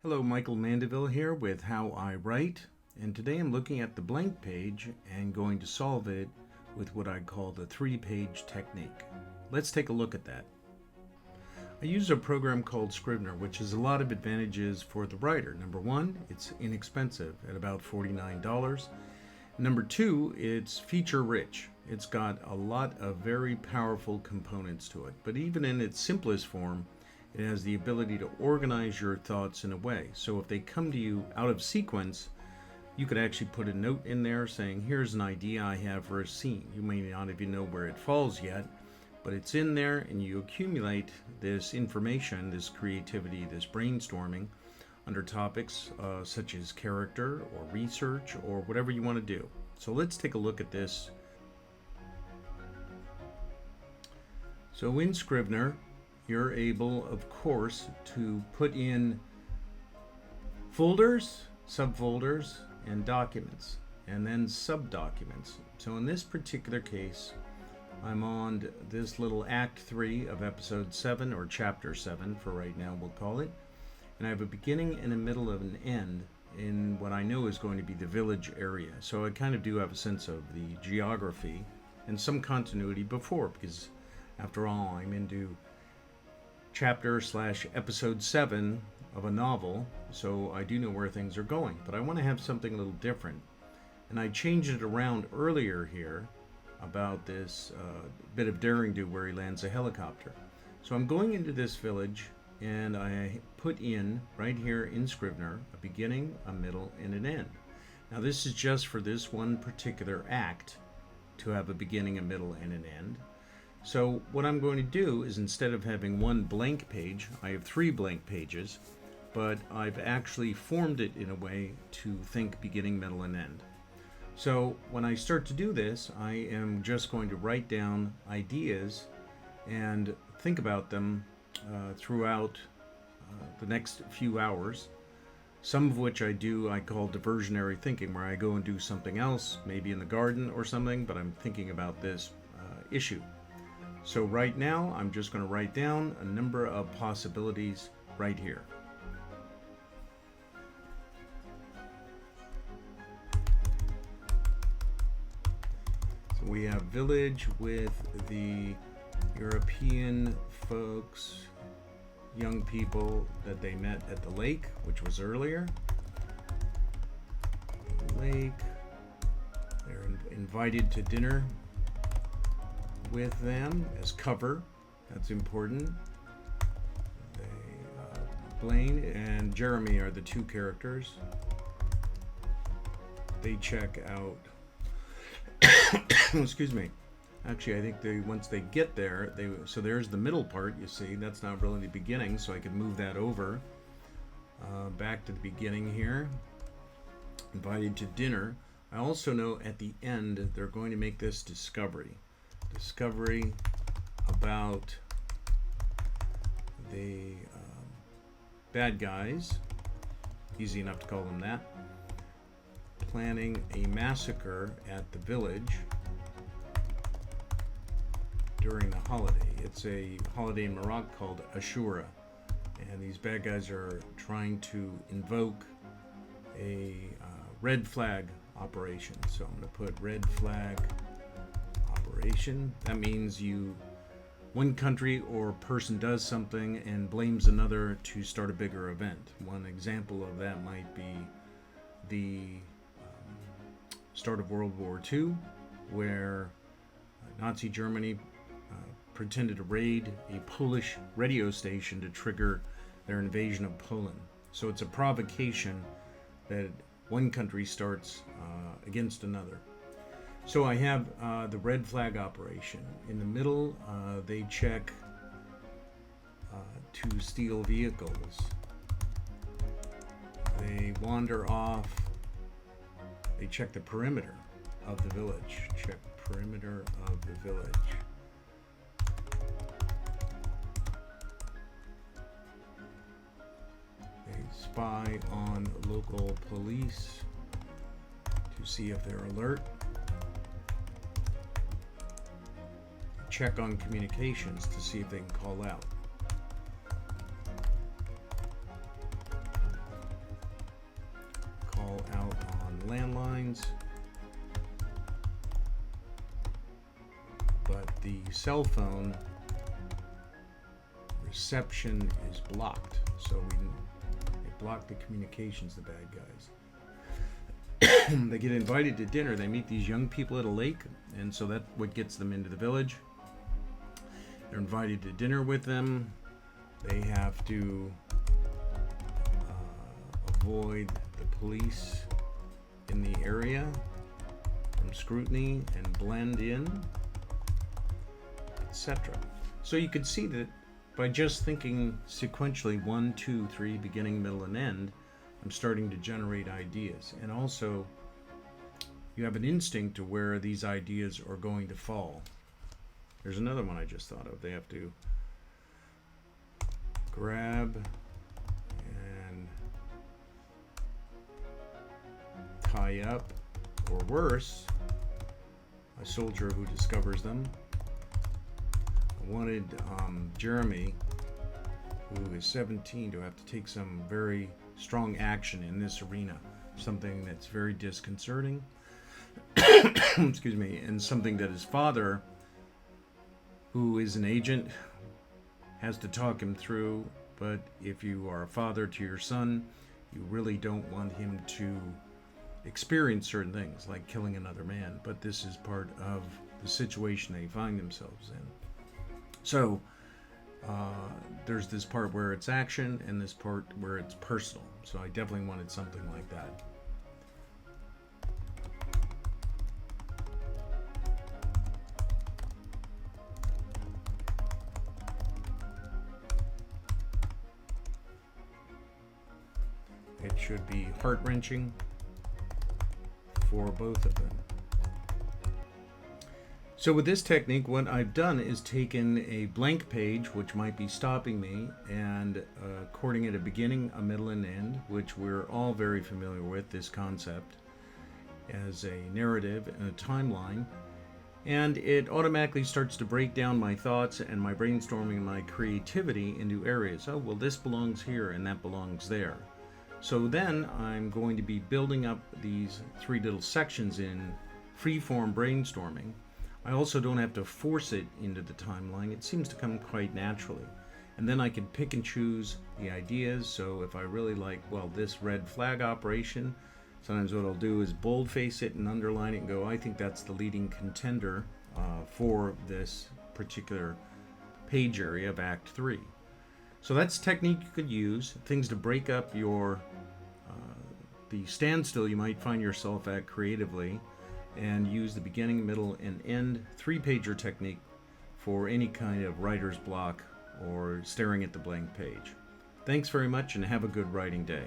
Hello, Michael Mandeville here with How I Write, and today I'm looking at the blank page and going to solve it with what I call the 3-page technique. Let's take a look at that. I use a program called Scrivener, which has a lot of advantages for the writer. Number one, it's inexpensive at about $49. Number two, it's feature rich. It's got a lot of very powerful components to it, but even in its simplest form, it has the ability to organize your thoughts in a way. So if they come to you out of sequence, you could actually put a note in there saying, here's an idea I have for a scene. You may not even know where it falls yet, but it's in there, and you accumulate this information, this creativity, this brainstorming under topics such as character or research or whatever you want to do. So let's take a look at this. So in Scrivener, you're able, of course, to put in folders, subfolders, and documents, and then subdocuments. So in this particular case, I'm on this little Act 3 of Episode 7, or Chapter 7 for right now, we'll call it. And I have a beginning and a middle of an end in what I know is going to be the village area. So I kind of do have a sense of the geography and some continuity before, because after all, I'm into chapter/episode 7 of a novel, so I do know where things are going, but I want to have something a little different. And I changed it around earlier here about this bit of daring do where he lands a helicopter. So I'm going into this village, and I put in, right here in Scrivener, a beginning, a middle, and an end. Now this is just for this one particular act to have a beginning, a middle, and an end. So what I'm going to do is, instead of having one blank page, I have 3 blank pages, but I've actually formed it in a way to think beginning, middle, and end. So when I start to do this, I am just going to write down ideas and think about them throughout the next few hours, some of which I call diversionary thinking, where I go and do something else, maybe in the garden or something, but I'm thinking about this issue. So right now, I'm just going to write down a number of possibilities right here. So we have village with the European folks, young people that they met at the lake, which was earlier. The lake, they're invited to dinner with them as cover. That's important. Blaine and Jeremy are the 2 characters. They check out excuse me. Actually, I think once they get there, so there's the middle part, you see. That's not really the beginning, so I could move that over back to the beginning here. Invited to dinner. I also know at the end they're going to make this discovery about the bad guys, easy enough to call them that, planning a massacre at the village during the holiday. It's a holiday in Morocco called Ashura, and these bad guys are trying to invoke a red flag operation. So I'm going to put red flag operation. That means one country or person does something and blames another to start a bigger event. One example of that might be the start of World War II, where Nazi Germany pretended to raid a Polish radio station to trigger their invasion of Poland. So it's a provocation that one country starts against another. So I have the red flag operation. In the middle, they check to steal vehicles. They wander off. They check the perimeter of the village. Check perimeter of the village. They spy on local police to see if they're alert. Check on communications to see if they can call out. landlines, but the cell phone reception is blocked. So they block the communications, the bad guys. They get invited to dinner. They meet these young people at a lake, and so that's what gets them into the village. They're invited to dinner with them. They have to avoid the police in the area from scrutiny and blend in, etc. So you can see that by just thinking sequentially 1, 2, 3, beginning, middle, and end, I'm starting to generate ideas. And also, you have an instinct to where these ideas are going to fall. There's another one I just thought of. They have to grab and tie up, or worse, a soldier who discovers them. I wanted Jeremy, who is 17, to have to take some very strong action in this arena, something that's very disconcerting, excuse me, and something that his father, who is an agent, has to talk him through. But if you are a father to your son, you really don't want him to experience certain things like killing another man, but this is part of the situation they find themselves in. So there's this part where it's action and this part where it's personal. So I definitely wanted something like that. It should be heart-wrenching for both of them. So with this technique, what I've done is taken a blank page, which might be stopping me, and according at a beginning, a middle, and end, which we're all very familiar with, this concept, as a narrative and a timeline. And it automatically starts to break down my thoughts and my brainstorming and my creativity into areas. Oh, well, this belongs here and that belongs there. So then I'm going to be building up these 3 little sections in free-form brainstorming. I also don't have to force it into the timeline. It seems to come quite naturally. And then I can pick and choose the ideas. So if I really like, well, this red flag operation, sometimes what I'll do is boldface it and underline it and go, I think that's the leading contender for this particular page area of Act 3. So that's a technique you could use, things to break up your the standstill you might find yourself at creatively, and use the beginning, middle, and end 3-pager technique for any kind of writer's block or staring at the blank page. Thanks very much and have a good writing day.